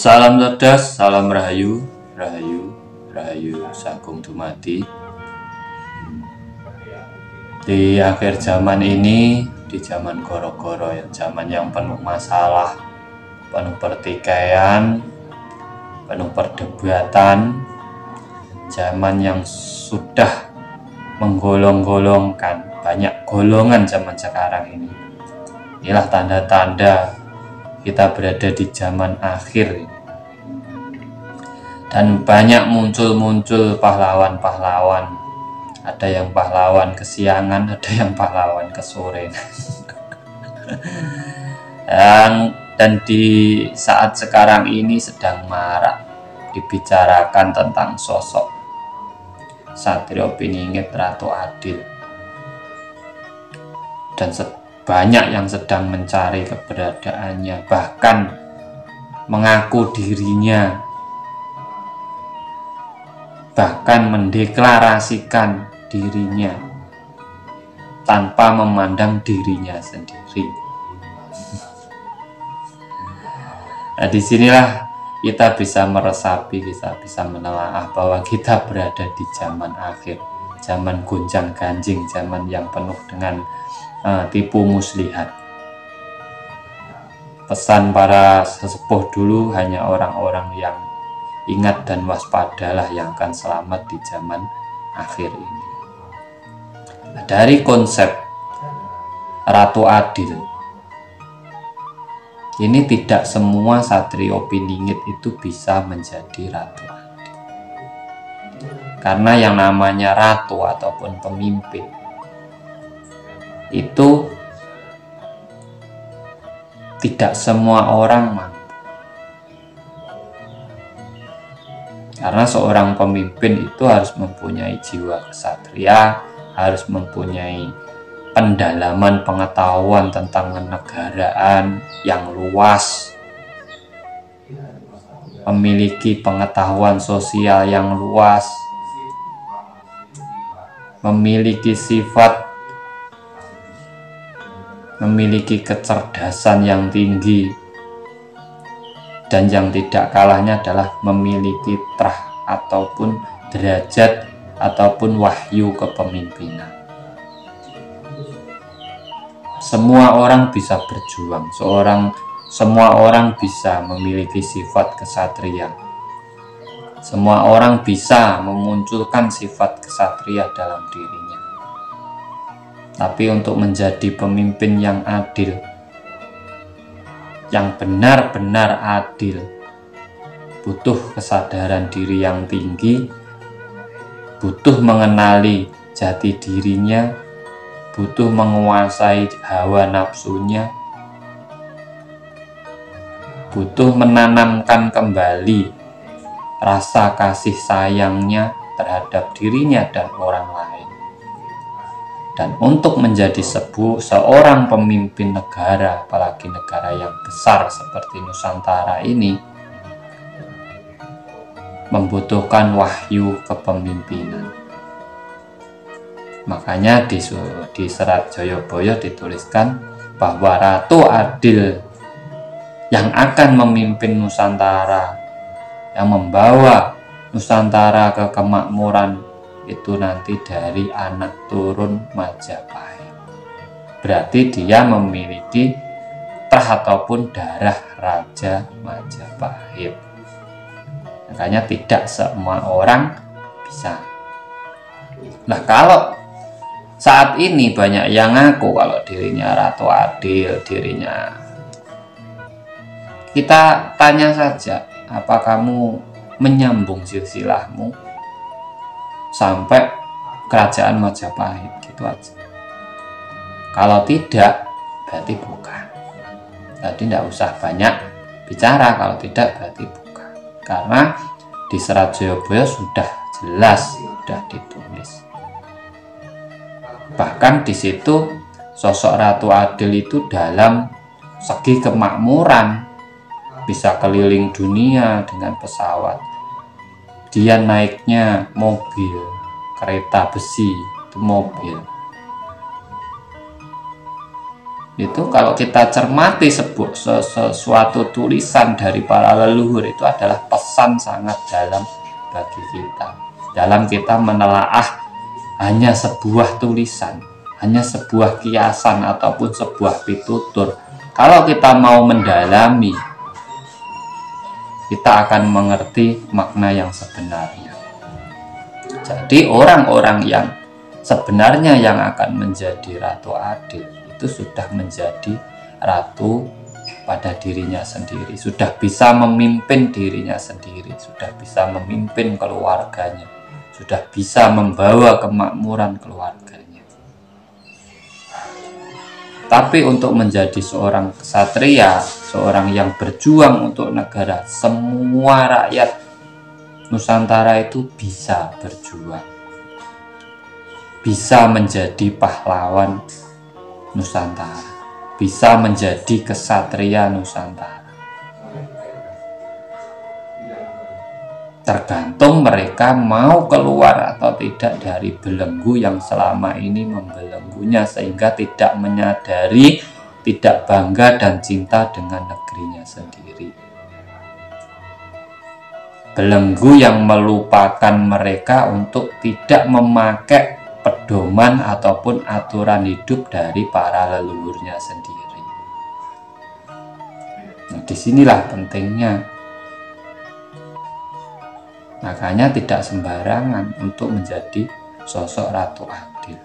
Salam cerdas, salam rahayu, rahayu, rahayu, sagung dumadi. Di akhir zaman ini, di zaman goro-goro, zaman yang penuh masalah, penuh pertikaian, penuh perdebatan, zaman yang sudah menggolong-golongkan, banyak golongan zaman sekarang ini. Inilah tanda-tanda kita berada di zaman akhir, dan banyak muncul pahlawan-pahlawan. Ada yang pahlawan kesiangan, ada yang pahlawan kesore. Dan di saat sekarang ini sedang marak dibicarakan tentang sosok Satrio Piningit Ratu Adil, dan banyak yang sedang mencari keberadaannya, bahkan mengaku dirinya, bahkan mendeklarasikan dirinya tanpa memandang dirinya sendiri. Nah, disinilah kita bisa meresapi, kita bisa menelaah bahwa kita berada di zaman akhir, zaman gonjang ganjing, zaman yang penuh dengan tipu muslihat. Pesan para sesepuh dulu, hanya orang-orang yang ingat dan waspadalah yang akan selamat di zaman akhir ini. Nah, dari konsep Ratu Adil ini, tidak semua Satrio Piningit itu bisa menjadi Ratu Adil, karena yang namanya ratu ataupun pemimpin itu tidak semua orang mampu. Karena seorang pemimpin itu harus mempunyai jiwa kesatria, harus mempunyai pendalaman pengetahuan tentang kenegaraan yang luas, memiliki pengetahuan sosial yang luas, memiliki sifat, memiliki kecerdasan yang tinggi, dan yang tidak kalahnya adalah memiliki trah ataupun derajat ataupun wahyu kepemimpinan. Semua orang bisa berjuang, semua orang bisa memiliki sifat kesatria, semua orang bisa memunculkan sifat kesatria dalam dirinya. Tapi untuk menjadi pemimpin yang adil, yang benar-benar adil, butuh kesadaran diri yang tinggi, butuh mengenali jati dirinya, butuh menguasai hawa nafsunya, butuh menanamkan kembali rasa kasih sayangnya terhadap dirinya dan orang lain. Dan untuk menjadi seorang pemimpin negara, apalagi negara yang besar seperti Nusantara ini, membutuhkan wahyu kepemimpinan. Makanya di serat Jayabaya dituliskan bahwa Ratu Adil yang akan memimpin Nusantara, yang membawa Nusantara ke kemakmuran, itu nanti dari anak turun Majapahit. Berarti dia memiliki trah ataupun darah Raja Majapahit. Makanya tidak semua orang bisa. Nah, kalau saat ini banyak yang ngaku kalau dirinya Ratu Adil, dirinya, kita tanya saja, apa kamu menyambung silsilahmu sampai kerajaan Majapahit, gitu aja. Kalau tidak, berarti bukan. Jadi tidak usah banyak bicara, kalau tidak berarti bukan. Karena di serat Jayabaya sudah jelas, sudah ditulis. Bahkan di situ sosok Ratu Adil itu dalam segi kemakmuran bisa keliling dunia dengan pesawat. Dia naiknya mobil, kereta besi, itu mobil. itu kalau kita cermati sesuatu tulisan dari para leluhur, itu adalah pesan sangat dalam bagi kita dalam kita menelaah hanya sebuah tulisan, hanya sebuah kiasan ataupun sebuah pitutur. Kalau kita mau mendalami, kita akan mengerti makna yang sebenarnya. Jadi orang-orang yang sebenarnya yang akan menjadi Ratu Adil itu sudah menjadi ratu pada dirinya sendiri, sudah bisa memimpin dirinya sendiri, sudah bisa memimpin keluarganya, sudah bisa membawa kemakmuran keluarganya. Tapi untuk menjadi seorang ksatria, seorang yang berjuang untuk negara, semua rakyat Nusantara itu bisa berjuang, bisa menjadi pahlawan Nusantara, bisa menjadi ksatria Nusantara. Tergantung mereka mau keluar atau tidak dari belenggu yang selama ini membelenggunya, sehingga tidak menyadari, tidak bangga dan cinta dengan negerinya sendiri. Belenggu yang melupakan mereka untuk tidak memakai pedoman ataupun aturan hidup dari para leluhurnya sendiri. Nah, disinilah pentingnya. Makanya tidak sembarangan untuk menjadi sosok Ratu Adil.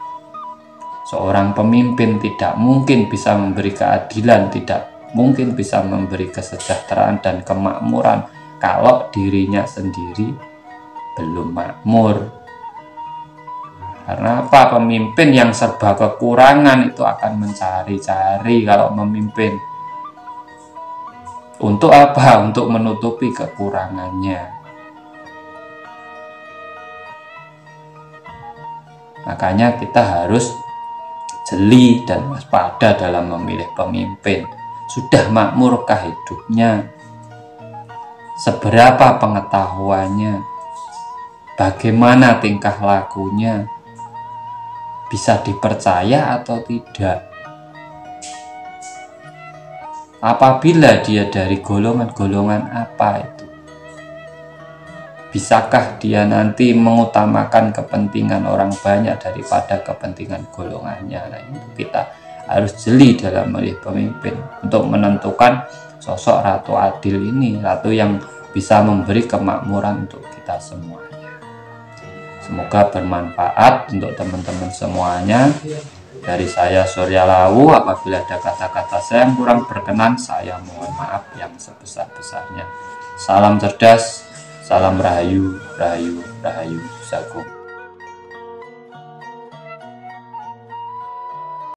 Seorang pemimpin tidak mungkin bisa memberi keadilan, tidak mungkin bisa memberi kesejahteraan dan kemakmuran kalau dirinya sendiri belum makmur. Karena apa? Pemimpin yang serba kekurangan itu akan mencari-cari kalau memimpin. Untuk apa? Untuk menutupi kekurangannya. Makanya kita harus jeli dan waspada dalam memilih pemimpin. Sudah makmurkah hidupnya? Seberapa pengetahuannya? Bagaimana tingkah lakunya? Bisa dipercaya atau tidak? Apabila dia dari golongan-golongan apa itu? Bisakah dia nanti mengutamakan kepentingan orang banyak daripada kepentingan golongannya? Nah, itu kita harus jeli dalam memilih pemimpin untuk menentukan sosok Ratu Adil ini, ratu yang bisa memberi kemakmuran untuk kita semuanya. Semoga bermanfaat untuk teman-teman semuanya. Dari saya Surya Lawu, apabila ada kata-kata saya yang kurang berkenan, saya mohon maaf yang sebesar-besarnya. Salam cerdas, salam rahayu, rahayu, rahayu, sagung.